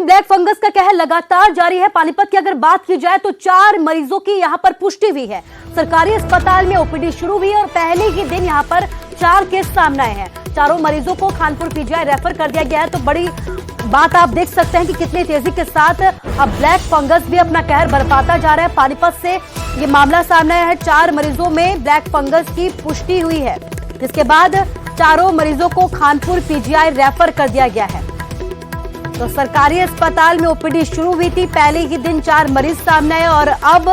Black fungus का कहर लगातार जारी है। पानीपत की अगर बात की जाए तो 4 मरीजों की यहां पर पुष्टि हुई है। सरकारी अस्पताल में ओपीडी शुरू हुई है और पहले ही दिन यहां पर 4 केस सामने आए हैं। चारों मरीजों को खानपुर पीजीआई रेफर कर दिया गया है। तो बड़ी बात आप देख सकते हैं कि कितनी तेजी के साथ अब ब्लैक फंगस भी अपना कहर बरपाता जा रहा है। पानीपत से ये मामला सामने आया है। 4 मरीजों में ब्लैक फंगस की पुष्टि हुई है, जिसके बाद चारों मरीजों को खानपुर पीजीआई रेफर कर दिया गया है। तो सरकारी अस्पताल में ओपीडी शुरू हुई थी, पहले ही दिन 4 मरीज सामने आए और अब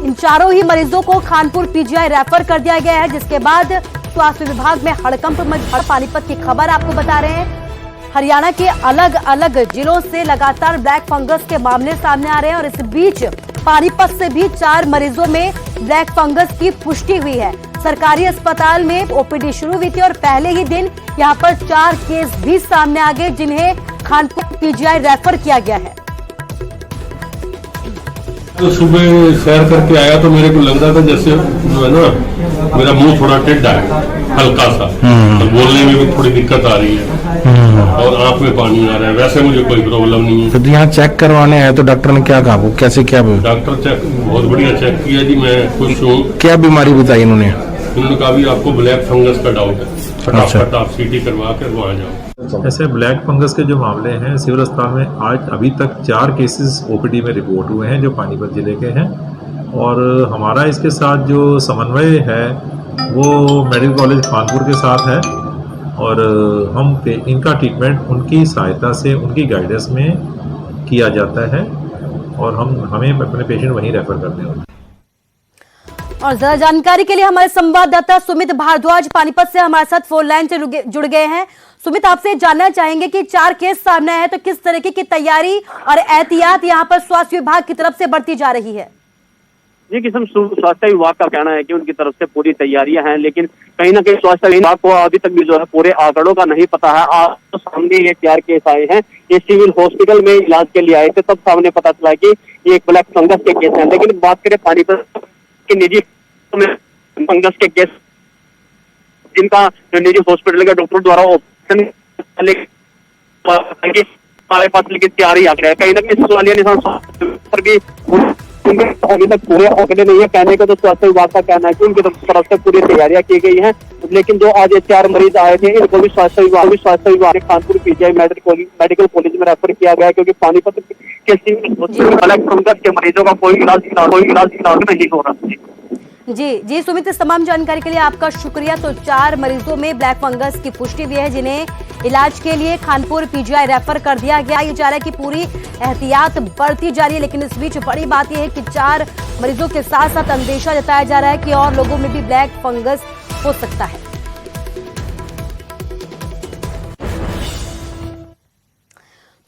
इन चारों ही मरीजों को खानपुर पीजीआई रेफर कर दिया गया है, जिसके बाद स्वास्थ्य विभाग में हड़कंप मच गया। पानीपत की खबर आपको बता रहे हैं। हरियाणा के अलग अलग जिलों से लगातार ब्लैक फंगस के मामले सामने आ रहे हैं और इस बीच पानीपत से भी 4 मरीजों में ब्लैक फंगस की पुष्टि हुई है। सरकारी अस्पताल में ओपीडी शुरू हुई थी और पहले ही दिन यहां पर 4 केस भी सामने आ गए, जिन्हें खानपुर पीजीआई रेफर किया गया है। तो सुबह सैर करके आया तो मेरे को लग रहा था जैसे जो है ना मेरा मुंह थोड़ा टेढ़ा है, हल्का सा, तो बोलने में भी थोड़ी दिक्कत आ रही है और आंख में पानी आ रहा है। वैसे मुझे कोई प्रॉब्लम नहीं है। तो यहाँ चेक करवाने आए तो डॉक्टर ने क्या कहा, वो कैसे क्या डॉक्टर चेक बहुत बढ़िया चेक किया जी, मैं खुश हूँ। क्या बीमारी बताई उन्होंने कहा भी आपको ब्लैक फंगस का डाउट है, फटाफट आप सीटी करवा कर वहाँ जाओ। ऐसे ब्लैक फंगस के जो मामले हैं सिविल अस्पताल में आज अभी तक 4 केसेस ओपीडी में रिपोर्ट हुए हैं जो पानीपत जिले के हैं। और हमारा इसके साथ जो समन्वय है वो मेडिकल कॉलेज खानपुर के साथ है और हम इनका ट्रीटमेंट उनकी सहायता से उनकी गाइडेंस में किया जाता है और हमें अपने पेशेंट वहीं रेफर करते हैं। और ज्यादा जानकारी के लिए हमारे संवाददाता सुमित भारद्वाज पानीपत से हमारे साथ फोन लाइन से जुड़ गए हैं। सुमित, आपसे जानना चाहेंगे कि 4 केस सामने आए हैं, तो किस तरीके की तैयारी और एहतियात यहां पर स्वास्थ्य विभाग की तरफ से बढ़ती जा रही है? जी किस्म स्वास्थ्य विभाग का कहना है कि उनकी तरफ से पूरी तैयारियां हैं, लेकिन कहीं ना कहीं स्वास्थ्य विभाग को अभी तक भी जो है पूरे आंकड़ों का नहीं पता है। आज तो सामने ये 4 केस आए हैं, ये सिविल हॉस्पिटल में इलाज के लिए आए थे, तब सामने पता चला कि ये एक ब्लैक फंगस के केस हैं। लेकिन बात करें पानीपत के निजी में फंगस के केस जिनका निजी हॉस्पिटल के डॉक्टर द्वारा ऑपरेशन हमारे पास लेकिन तैयारी आ गया है। कहीं ना कहीं सवालिया निशान पर भी अभी तक पूरे आंकड़े नहीं है। कहने का तो स्वास्थ्य विभाग का कहना है कि उनकी तरफ से पूरी तैयारियां की गई हैं, लेकिन जो आज 4 मरीज आए थे इनको भी स्वास्थ्य विभाग ने खानपुर पीजीआई मेडिकल कॉलेज में रेफर किया गया, क्योंकि पानीपत के ब्लैक फंगस के मरीजों का कोई इलाज नहीं हो रहा। जी सुमित, इस तमाम जानकारी के लिए आपका शुक्रिया। तो 4 मरीजों में ब्लैक फंगस की पुष्टि भी है, जिन्हें इलाज के लिए खानपुर पीजीआई रेफर कर दिया गया। ये जा रहा है कि पूरी एहतियात बढ़ती जा रही है, लेकिन इस बीच बड़ी बात यह है कि 4 मरीजों के साथ साथ अंदेशा जताया जा रहा है कि और लोगों में भी ब्लैक फंगस हो सकता है।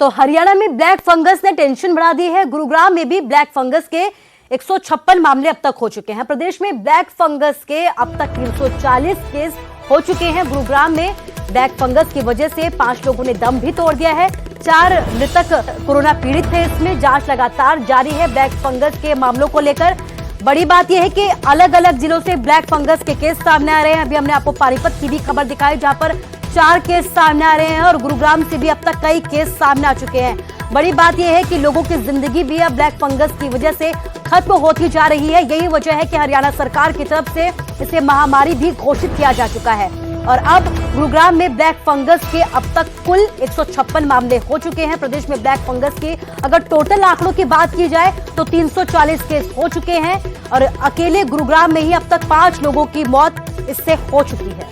तो हरियाणा में ब्लैक फंगस ने टेंशन बढ़ा दी है। गुरुग्राम में भी ब्लैक फंगस के 156 मामले अब तक हो चुके हैं। प्रदेश में ब्लैक फंगस के अब तक 340 केस हो चुके हैं। गुरुग्राम में ब्लैक फंगस की वजह से 5 लोगों ने दम भी तोड़ दिया है। 4 मृतक कोरोना पीड़ित थे। इसमें जांच लगातार जारी है ब्लैक फंगस के मामलों को लेकर। बड़ी बात यह है कि अलग अलग जिलों से ब्लैक फंगस के केस सामने आ रहे हैं। अभी हमने आपको पानीपत की भी खबर दिखाई, जहां पर 4 केस सामने आ रहे हैं और गुरुग्राम से भी अब तक कई केस सामने आ चुके हैं। बड़ी बात यह है कि लोगों की जिंदगी भी अब ब्लैक फंगस की वजह से खत्म होती जा रही है। यही वजह है कि हरियाणा सरकार की तरफ से इसे महामारी भी घोषित किया जा चुका है और अब गुरुग्राम में ब्लैक फंगस के अब तक कुल 156 मामले हो चुके हैं। प्रदेश में ब्लैक फंगस के अगर टोटल आंकड़ों की बात की जाए तो 340 केस हो चुके हैं और अकेले गुरुग्राम में ही अब तक 5 लोगों की मौत इससे हो चुकी है।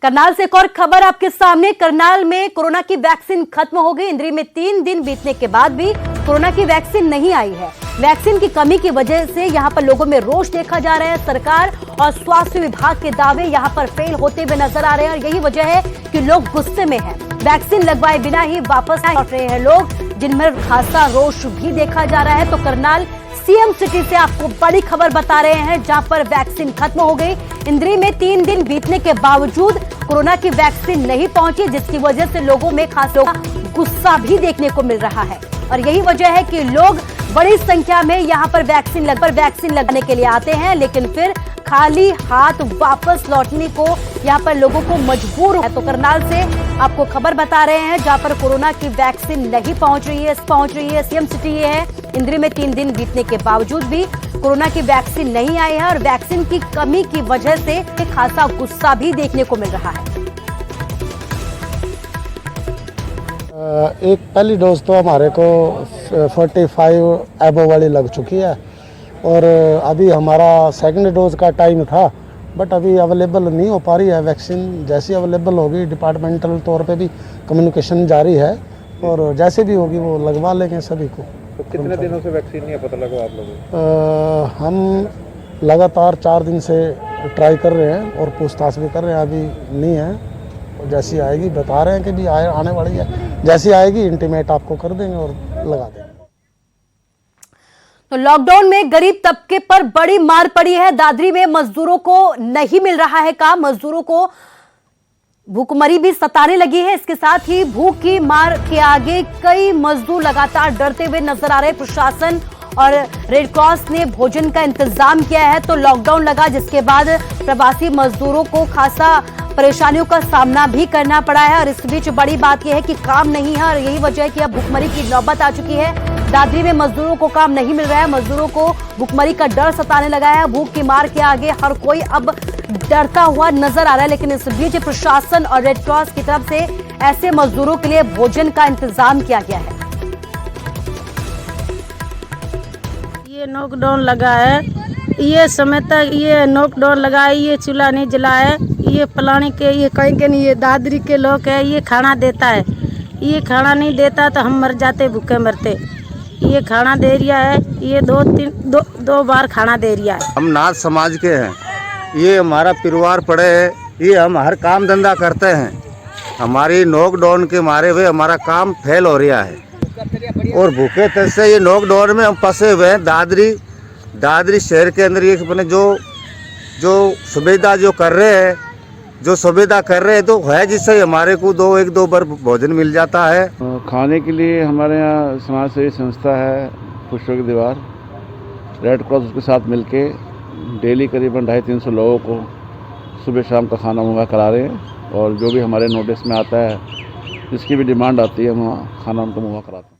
करनाल से एक और खबर आपके सामने। करनाल में कोरोना की वैक्सीन खत्म हो गई। इंद्री में 3 दिन बीतने के बाद भी कोरोना की वैक्सीन नहीं आई है। वैक्सीन की कमी की वजह से यहां पर लोगों में रोष देखा जा रहा है। सरकार और स्वास्थ्य विभाग के दावे यहां पर फेल होते हुए नजर आ रहे हैं और यही वजह है कि लोग गुस्से में हैं। वैक्सीन लगवाए बिना ही वापस लौट रहे हैं लोग, जिनमें खासा रोष भी देखा जा रहा है। तो करनाल सीएम सिटी से आपको बड़ी खबर बता रहे हैं, जहां पर वैक्सीन खत्म हो गई। इंद्री में 3 दिन बीतने के बावजूद कोरोना की वैक्सीन नहीं पहुंची, जिसकी वजह से लोगों में खासा गुस्सा भी देखने को मिल रहा है और यही वजह है कि लोग बड़ी संख्या में यहां पर वैक्सीन लगाने के लिए आते हैं, लेकिन फिर खाली हाथ वापस लौटने को यहाँ पर लोगों को मजबूर है। तो करनाल से आपको खबर बता रहे हैं जहां पर कोरोना की वैक्सीन नहीं पहुंच रही है। सीएम सिटी ये है, इंद्री में 3 दिन बीतने के बावजूद भी कोरोना की वैक्सीन नहीं आई है और वैक्सीन की कमी की वजह से खासा गुस्सा भी देखने को मिल रहा है। एक पहली डोज तो हमारे को 45 एबो वाली लग चुकी है और अभी हमारा सेकंड डोज का टाइम था, बट अभी अवेलेबल नहीं हो पा रही है वैक्सीन। जैसी अवेलेबल होगी डिपार्टमेंटल तौर पे भी कम्युनिकेशन जारी है और जैसे भी होगी वो लगवा लेंगे सभी को। तो कितने दिनों से वैक्सीन नहीं है पता लगा आप लोगों को? हम लगातार 4 दिन से ट्राई कर रहे हैं और पूछताछ भी कर रहे हैं, अभी नहीं है। जैसी आएगी बता रहे हैं कि भी आने वाली है, जैसी आएगी इंटीमेट आपको कर देंगे और लगा देंगे। तो लॉकडाउन में गरीब तबके पर बड़ी मार पड़ी है। दादरी में मजदूरों को नहीं मिल रहा है काम, मजदूरों को भूखमरी भी सताने लगी है। इसके साथ ही भूख की मार के आगे कई मजदूर लगातार डरते हुए नजर आ रहे हैं। प्रशासन और रेड क्रॉस ने भोजन का इंतजाम किया है। तो लॉकडाउन लगा जिसके बाद प्रवासी मजदूरों को खासा परेशानियों का सामना भी करना पड़ा है और इस बीच बड़ी बात यह है कि काम नहीं है और यही वजह है कि अब भूखमरी की नौबत आ चुकी है। दादरी में मजदूरों को काम नहीं मिल रहा है, मजदूरों को भूखमरी का डर सताने लगा है। भूख की मार के आगे हर कोई अब डरता हुआ नजर आ रहा है, लेकिन इस बीच प्रशासन और रेड क्रॉस की तरफ से ऐसे मजदूरों के लिए भोजन का इंतजाम किया गया है। ये नॉकडाउन लगा है, ये समय तक ये नॉकडाउन लगा है, ये चूल्हा नहीं जला है, ये फलाने के ये कहीं के नहीं, ये दादरी के लोग है, ये खाना देता है, ये खाना नहीं देता तो हम मर जाते, भूखे मरते। ये खाना दे रिया है, ये दो बार खाना दे रिया है। हम नाथ समाज के हैं, ये हमारा परिवार पड़े है, ये हम हर काम धंधा करते हैं। हमारी नॉकडाउन के मारे हुए हमारा काम फेल हो रहा है और भूखे तरह से ये नॉकडाउन में हम फंसे हुए हैं। दादरी शहर के अंदर ये अपने जो सुविधा जो कर रहे हैं, तो है जिससे हमारे को एक दो बार भोजन मिल जाता है। खाने के लिए हमारे यहाँ समाज सेवी संस्था है पुष्पों की दीवार, रेड क्रॉस उसके साथ मिलके डेली करीबन 250-300 लोगों को सुबह शाम का खाना मुहैया करा रहे हैं और जो भी हमारे नोटिस में आता है जिसकी भी डिमांड आती है हम खाना उनको मुहैया कराते हैं।